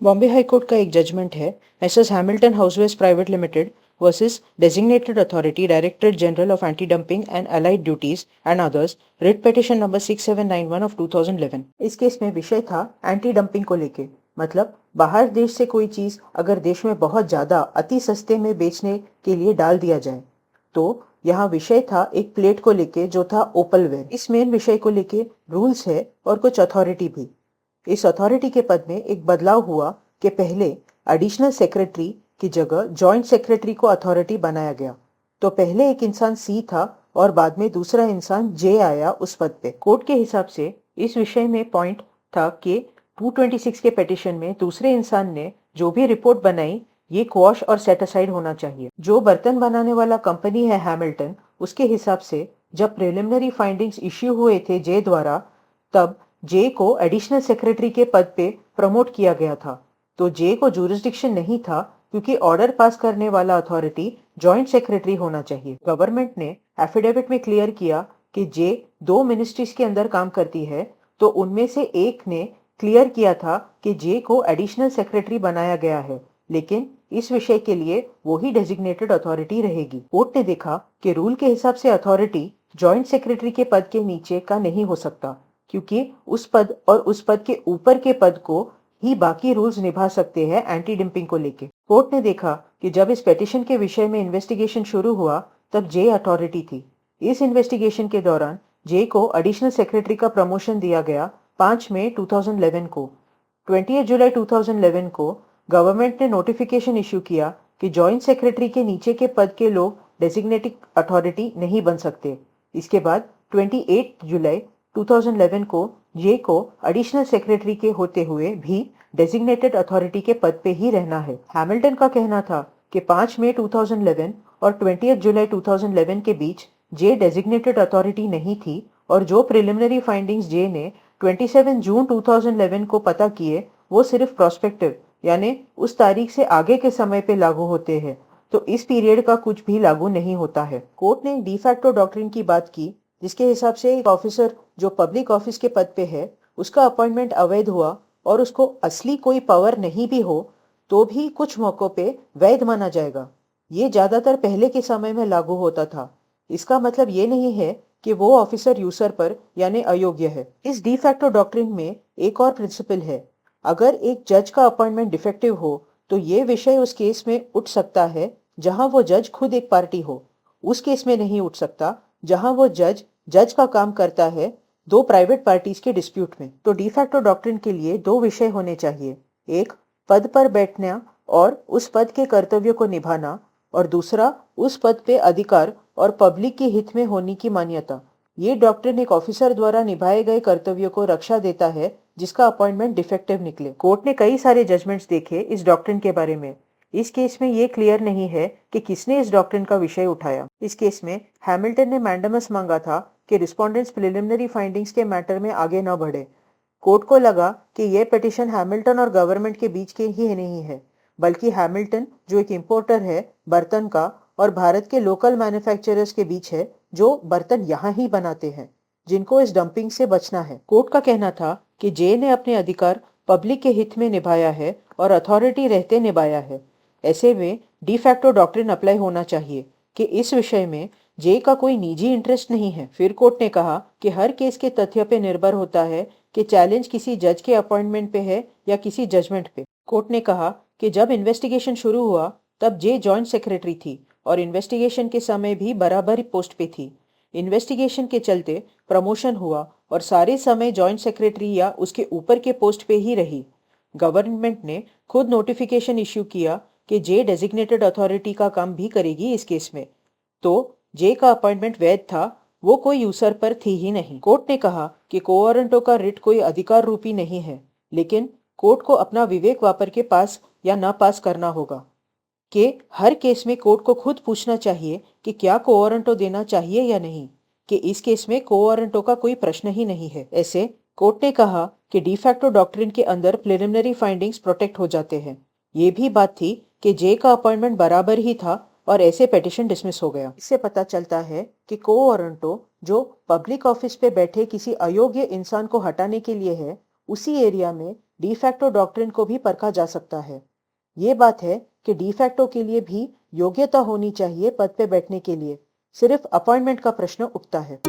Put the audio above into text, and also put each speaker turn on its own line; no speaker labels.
Bombay high court का एक judgement है एसएस हैमिल्टन हाउसवेज private limited versus designated authority directorate general of anti dumping and allied duties and others writ petition number 6791 of 2011। इस case में विषय था anti dumping को लेके, मतलब बाहर देश से कोई चीज अगर देश में बहुत ज्यादा अति सस्ते में बेचने के लिए डाल दिया जाए तो यहाँ विषय था एक प्लेट को लेके जो था ओपलवेयर। इस मेन विषय को लेके रूल्स है और कुछ अथॉरिटी भी। इस अथॉरिटी के पद में एक बदलाव हुआ कि पहले एडिशनल सेक्रेटरी की जगह जॉइंट सेक्रेटरी को अथॉरिटी बनाया गया। तो पहले एक इंसान सी था और बाद में दूसरा इंसान जे आया उस पद पे। कोर्ट के हिसाब से इस विषय में पॉइंट था कि 226 के पिटीशन में दूसरे इंसान ने जो भी रिपोर्ट बनाई ये क्वॉश और सेट असाइड होना चाहिए। जो बर्तन बनाने वाला कंपनी है हैमिल्टन, उसके हिसाब से जब प्रिलिमिनरी फाइंडिंग्स इश्यू हुए थे जे द्वारा, तब जे को एडिशनल सेक्रेटरी के पद पे प्रमोट किया गया था। तो जे को जुरिस्डिक्शन नहीं था क्योंकि ऑर्डर पास करने वाला अथॉरिटी जॉइंट सेक्रेटरी होना चाहिए। गवर्नमेंट ने एफिडेविट में क्लियर किया कि जे 2 मिनिस्ट्रीज के अंदर काम करती है, तो उनमें से एक ने क्लियर किया था कि जे को एडिशनल सेक्रेटरी बनाया गया है, लेकिन इस विषय के लिए वो ही डेजिग्नेटेड अथॉरिटी रहेगी। कोर्ट ने देखा कि रूल के हिसाब से अथॉरिटी जॉइंट सेक्रेटरी के पद के नीचे का नहीं हो सकता, क्योंकि उस पद और उस पद के ऊपर के पद को ही बाकी रूल्स निभा सकते हैं एंटी डंपिंग को लेके। कोर्ट ने देखा कि जब इस पिटीशन के विषय में इन्वेस्टिगेशन शुरू हुआ तब जे अथॉरिटी थी। इस इन्वेस्टिगेशन के दौरान जे को एडिशनल सेक्रेटरी का प्रमोशन दिया गया 5 मई 2011 को। 20 जुलाई 2011 को गवर्नमेंट ने नोटिफिकेशन इश्यू किया कि जॉइंट सेक्रेटरी के नीचे के पद के लोग डेजिग्नेटेड अथॉरिटी नहीं बन सकते। इसके बाद 28 जुलाई 2011 को जे को एडिशनल सेक्रेटरी के होते हुए भी डेजिग्नेटेड अथॉरिटी के पद पे ही रहना है। हैमिल्टन का कहना था कि 5 मई 2011 और 20 जुलाई 2011 के बीच जे डेजिग्नेटेड अथॉरिटी नहीं थी और जो प्रिलिमिनरी फाइंडिंग्स जे ने 27 जून 2011 को पता किए वो सिर्फ प्रोस्पेक्टिव यानी उस तारीख से आगे के समय पे लागू होते हैं, तो इस पीरियड का कुछ भी लागू नहीं होता है। कोर्ट ने डिफैक्टो डॉक्ट्रिन की बात की, जिसके हिसाब से एक ऑफिसर जो पब्लिक ऑफिस के पद पे है उसका अपॉइंटमेंट अवैध हुआ और उसको असली कोई पावर नहीं भी हो तो भी कुछ मौकों पे वैध माना जाएगा। ये ज्यादातर पहले के समय में लागू होता था। इसका मतलब ये नहीं है कि वो ऑफिसर यूसर पर यानी अयोग्य है। इस डिफैक्टो डॉक्ट्रिन में एक और प्रिंसिपल है, अगर एक जज का अपॉइंटमेंट डिफेक्टिव हो तो ये विषय उस केस में उठ सकता है जहां वो जज खुद एक पार्टी हो। उस केस में नहीं उठ सकता जहां वो जज का काम करता है दो प्राइवेट पार्टीज के डिस्प्यूट में। तो डिफैक्टो डॉक्ट्रिन के लिए दो विषय होने चाहिए, एक पद पर बैठना और उस पद के कर्तव्यों को निभाना, और दूसरा उस पद पे अधिकार और पब्लिक के हित में होने की मान्यता। ये डॉक्ट्रिन एक ऑफिसर द्वारा निभाए गए कर्तव्यों को रक्षा देता है जिसका अपॉइंटमेंट डिफेक्टिव निकले। कोर्ट ने कई सारे जजमेंट्स देखे इस डॉक्ट्रिन के बारे में। इस केस में ये क्लियर नहीं है कि किसने इस डॉक्ट्रिन का विषय उठाया। इस केस में हैमिल्टन ने मैंडेमस मांगा था कि रिस्पोंडेंट्स प्रिलिमिनरी फाइंडिंग्स के मैटर में आगे न बढ़े। कोर्ट को लगा कि यह पिटीशन हैमिल्टन और गवर्नमेंट के बीच के ही नहीं है, बल्कि हैमिल्टन जो एक इंपोर्टर है बर्तन का और भारत के लोकल मैन्युफैक्चरर्स के बीच है जो बर्तन यहाँ ही बनाते हैं, जिनको इस डंपिंग से बचना है। कोर्ट का कहना था कि जे ने अपने अधिकार पब्लिक के हित में निभाया है और अथॉरिटी रहते निभाया है। ऐसे में डिफैक्टो डॉक्ट्रिन अप्लाई होना चाहिए कि इस विषय में जे का कोई निजी इंटरेस्ट नहीं है। फिर कोर्ट ने कहा कि हर केस के तथ्य पे निर्भर होता है कि चैलेंज किसी जज के अपॉइंटमेंट पे है या किसी जजमेंट पे। कोर्ट ने कहा कि जब इन्वेस्टिगेशन शुरू हुआ तब जे जॉइंट सेक्रेटरी थी और इन्वेस्टिगेशन के समय भी बराबर पोस्ट पे थी। इन्वेस्टिगेशन के चलते प्रमोशन हुआ और सारे समय जॉइंट सेक्रेटरी या उसके ऊपर के पोस्ट पे ही रही। गवर्नमेंट ने खुद नोटिफिकेशन इश्यू किया कि जे डेजिग्नेटेड अथॉरिटी का काम भी करेगी इस केस में, तो जे का अपॉइंटमेंट वैध था, वो कोई यूसर पर थी ही नहीं। कोर्ट ने कहा कि कोवारंटो का रिट कोई अधिकार रूपी नहीं है, लेकिन कोर्ट को अपना विवेक वापर के पास या ना पास करना होगा कि हर केस में कोर्ट को खुद पूछना चाहिए कि क्या कोवारंटो देना चाहिए या नहीं, कि इस केस में कोवारंटो का कोई प्रश्न ही नहीं है। ऐसे कोर्ट ने कहा कि डिफैक्टो डॉक्ट्रिन के अंदर प्रिलिमिनरी फाइंडिंग्स प्रोटेक्ट हो जाते हैं। ये भी बात थी कि जे का अपॉइंटमेंट बराबर ही था और ऐसे पिटीशन डिसमिस हो गया। इससे पता चलता है कि कोवारंटो जो पब्लिक ऑफिस पे बैठे किसी अयोग्य इंसान को हटाने के लिए है, उसी एरिया में डी फैक्टो डॉक्ट्रिन को भी परखा जा सकता है। ये बात है कि डी फैक्टो के लिए भी योग्यता होनी चाहिए पद पे बैठने के लिए, सिर्फ अपॉइंटमेंट का प्रश्न उठता है।